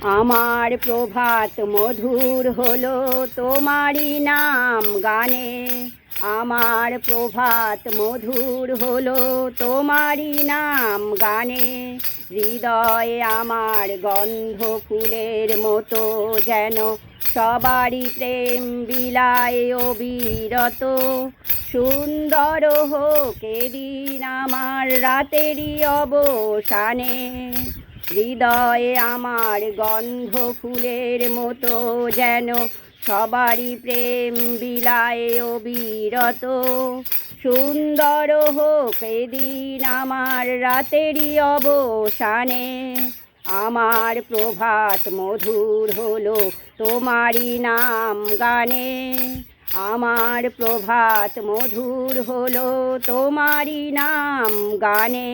আমার প্রভাত মধুর হলো তোমারই নাম গানে। আমার প্রভাত মধুর হলো তোমারই নাম গানে। হৃদয়ে আমার গন্ধ ফুলের মতো যেন সবারই প্রেম বিলায় অবিরত। সুন্দর হোক এদিন আমার রাতেরই অবসানে। হৃদয়ে আমার গন্ধ ফুলের মতো যেন সবারই প্রেম বিলায় অবিরত। সুন্দর হোক এদিন আমার রাতেরই অবসানে। আমার প্রভাত মধুর হলো তোমারই নাম গানে। আমার প্রভাত মধুর হলো তোমারই নাম গানে।